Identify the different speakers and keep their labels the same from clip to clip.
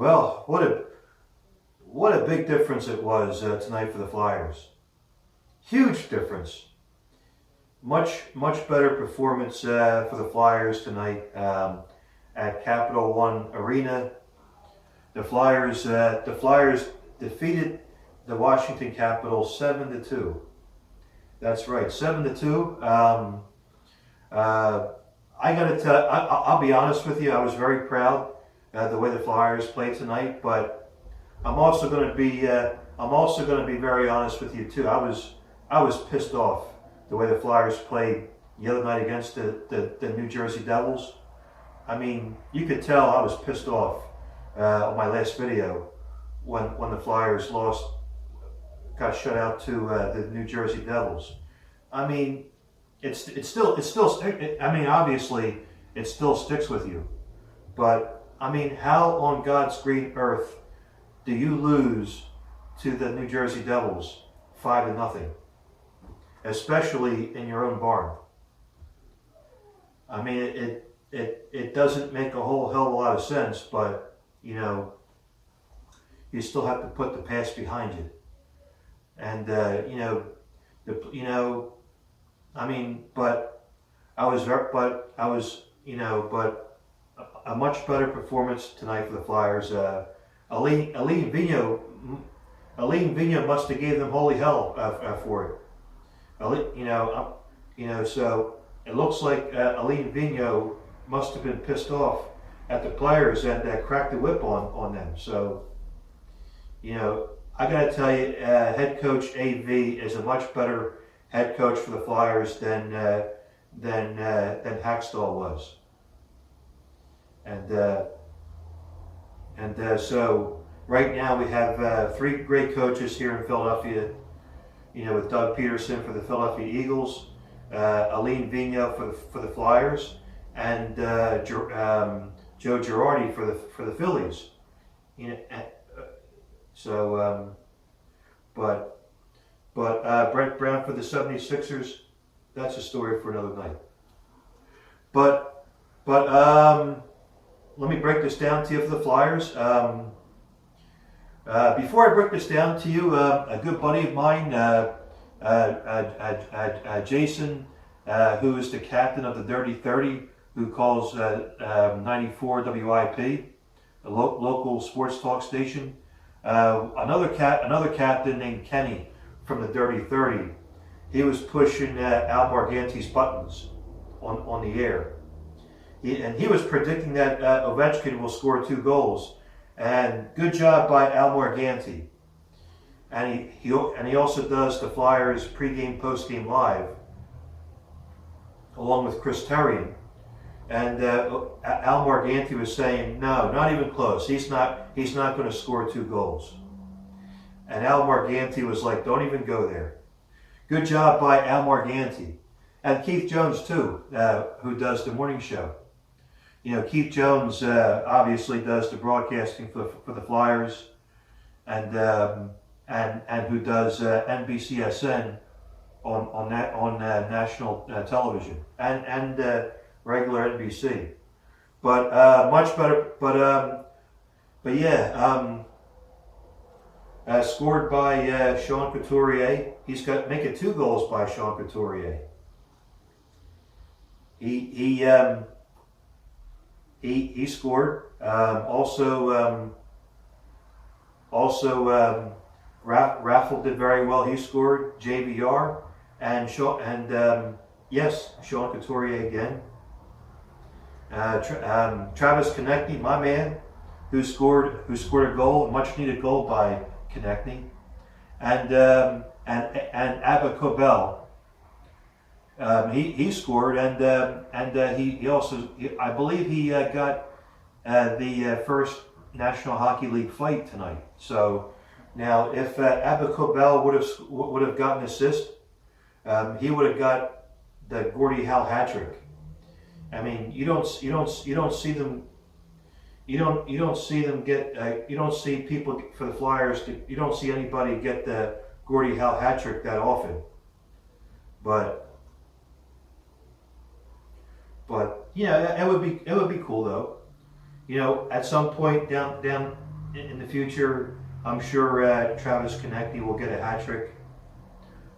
Speaker 1: Well, what a big difference it was tonight for the Flyers. Huge difference. Much better performance for the Flyers tonight at Capital One Arena. The Flyers defeated the Washington Capitals 7-2. That's right, 7-2. I gotta tell, I'll be honest with you. I was very proud the way the Flyers played tonight, but I'm also going to be very honest with you too. I was pissed off the way the Flyers played the other night against the New Jersey Devils. I mean, you could tell I was pissed off on my last video when the Flyers got shut out to the New Jersey Devils. I mean, obviously it still sticks with you, but I mean, how on God's green earth do you lose to the New Jersey Devils 5-0, especially in your own barn? I mean, it doesn't make a whole hell of a lot of sense, but you know, you still have to put the past behind you, and but a much better performance tonight for the Flyers. Aline Vigneault must have gave them holy hell for it. So it looks like Aline Vigneault must have been pissed off at the players and cracked the whip on them. So, I got to tell you, head coach AV is a much better head coach for the Flyers than Hackstall was. And so right now we have three great coaches here in Philadelphia. With Doug Peterson for the Philadelphia Eagles, Aline Vigneault for the Flyers, and Joe Girardi for the Phillies. But Brent Brown for the 76ers. That's a story for another night. But let me break this down to you for the Flyers. Before I break this down to you, a good buddy of mine, Jason, who is the captain of the Dirty 30, who calls 94 WIP, a local sports talk station. Another captain named Kenny from the Dirty 30. He was pushing Al Morganti's buttons on the air. He was predicting that Ovech-can't will score 2 goals. And good job by Al Morganti. And he also does the Flyers pregame, postgame live, along with Chris Terrian. And Al Morganti was saying, no, not even close. He's not going to score 2 goals. And Al Morganti was like, don't even go there. Good job by Al Morganti. And Keith Jones too, who does the morning show. Keith Jones obviously does the broadcasting for the Flyers, and who does NBCSN on national television and regular NBC. But much better. But yeah, scored by Sean Couturier. He's got making 2 goals by Sean Couturier. He scored. Raffl did very well. He scored. JVR and Sean Couturier again. Travis Konechny, my man, who scored a goal, a much needed goal by Konechny, and Abel-Kubel. He scored, and he also, I believe he got the first National Hockey League fight tonight. So now, if Abel-Kubel would have gotten an assist, he would have got the Gordie Howe hat trick. I mean, you don't see them get you don't see people for the Flyers. You don't see anybody get the Gordie Howe hat trick that often, but. Yeah, it would be cool though. At some point down in the future, I'm sure Travis Konecny will get a hat trick.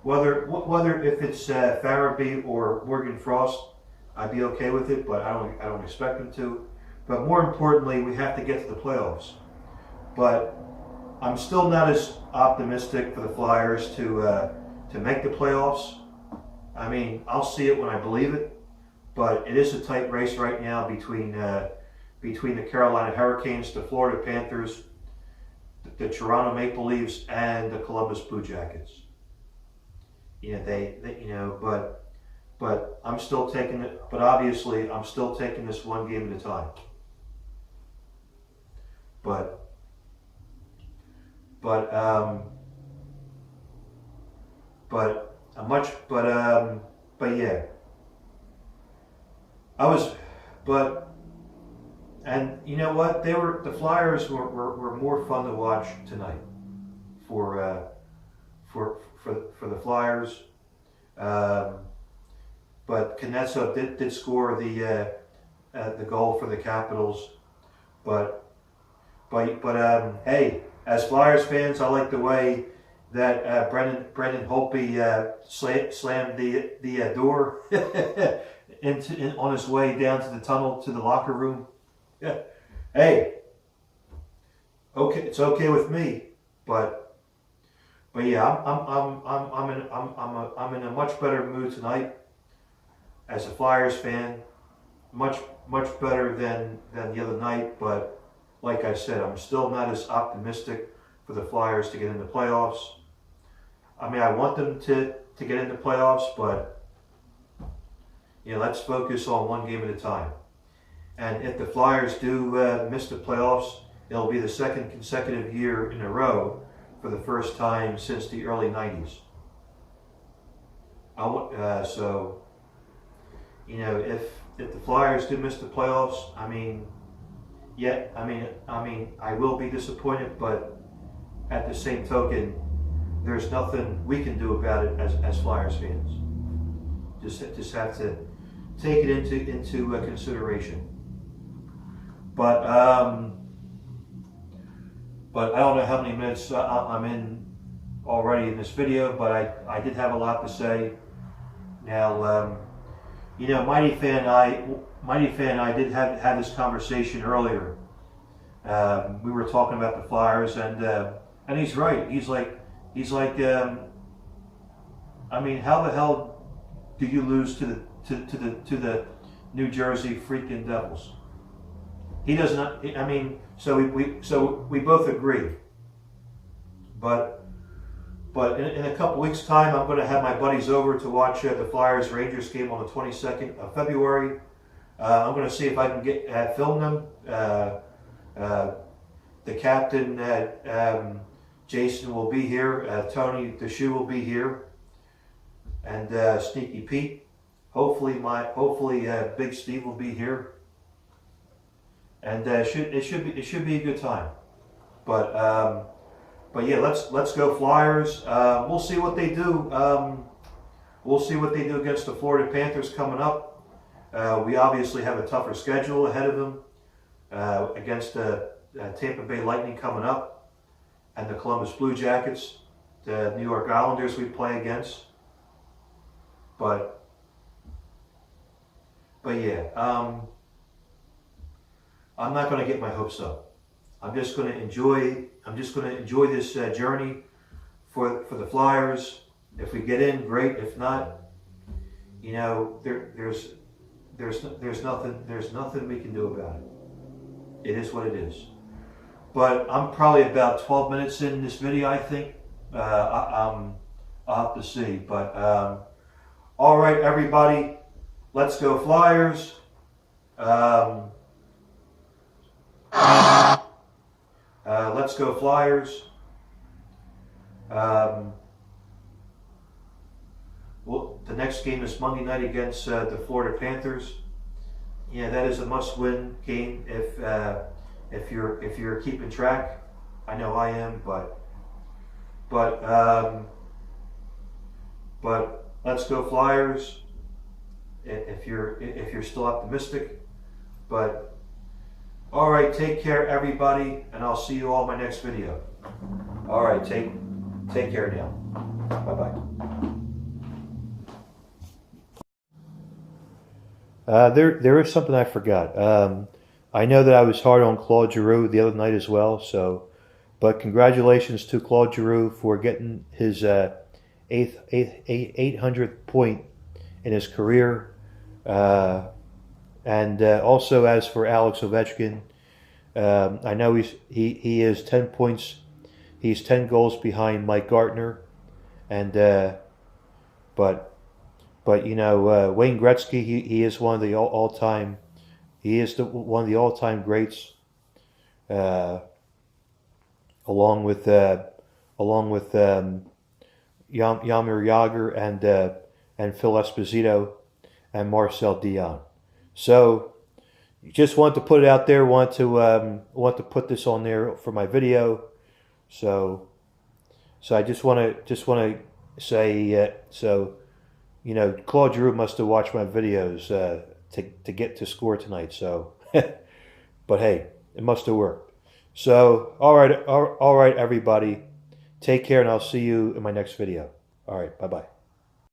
Speaker 1: Whether if it's Farabee or Morgan Frost, I'd be okay with it, but I don't expect him to. But more importantly, we have to get to the playoffs. But I'm still not as optimistic for the Flyers to make the playoffs. I mean, I'll see it when I believe it, but it is a tight race right now between the Carolina Hurricanes, the Florida Panthers, the Toronto Maple Leafs, and the Columbus Blue Jackets. But I'm still taking it. But obviously, I'm still taking this one game at a time. But yeah, and you know what? The Flyers were more fun to watch tonight for the Flyers. But Knezov did score the goal for the Capitals. But hey, as Flyers fans, I like the way that Brendan Holtby slammed the door on his way down to the tunnel to the locker room. Yeah. Hey, okay, it's okay with me, but yeah, I'm in a much better mood tonight as a Flyers fan, much better than the other night. But like I said, I'm still not as optimistic for the Flyers to get in the playoffs. I mean, I want them to get in the playoffs, but let's focus on one game at a time. And if the Flyers do miss the playoffs, it'll be the second consecutive year in a row for the first time since the early 90s. If the Flyers do miss the playoffs, I will be disappointed, but at the same token, there's nothing we can do about it as Flyers fans. Just have to take it into consideration. But I don't know how many minutes I'm in already in this video, but I did have a lot to say. Now, Mighty Fan and I did have this conversation earlier. We were talking about the Flyers, and he's right. He's like, I mean, how the hell do you lose to the New Jersey freaking Devils? He does not. I mean, so we both agree. But in a couple weeks' time, I'm going to have my buddies over to watch the Flyers Rangers game on the 22nd of February. I'm going to see if I can film them. The captain, Jason, will be here. Tony the Shoe will be here, and Sneaky Pete. Hopefully, Big Steve will be here, and it should be a good time. But yeah, let's go Flyers. We'll see what they do. We'll see what they do against the Florida Panthers coming up. We obviously have a tougher schedule ahead of them against the Tampa Bay Lightning coming up, and the Columbus Blue Jackets, the New York Islanders we play against. But yeah, I'm not going to get my hopes up. I'm just going to enjoy this journey for the Flyers. If we get in, great. If not, there's nothing we can do about it. It is what it is. But I'm probably about 12 minutes in this video, I think. I'll have to see. But all right, everybody, let's go Flyers. Let's go Flyers. Well, the next game is Monday night against the Florida Panthers. Yeah, that is a must-win game if you're keeping track. I know I am, but let's go Flyers. If you're still optimistic, but All right, take care, everybody, and I'll see you all in my next video. All right, take care now. Bye-bye. There is something I forgot. I know that I was hard on Claude Giroux the other night as well. But congratulations to Claude Giroux for getting his 800th point in his career. And also, as for Alex Ovechkin, I know he is 10 points. He's 10 goals behind Mike Gartner, and but Wayne Gretzky, he is one of the all time. He is one of the all time greats, along with Jaromir Jagr and Phil Esposito and Marcel Dion. So, just wanted to put it out there. Want to put this on there for my video. So I just want to say Claude Giroux must have watched my videos to get to score tonight. So, but hey, it must have worked. So all right, everybody, take care, and I'll see you in my next video. All right, bye bye.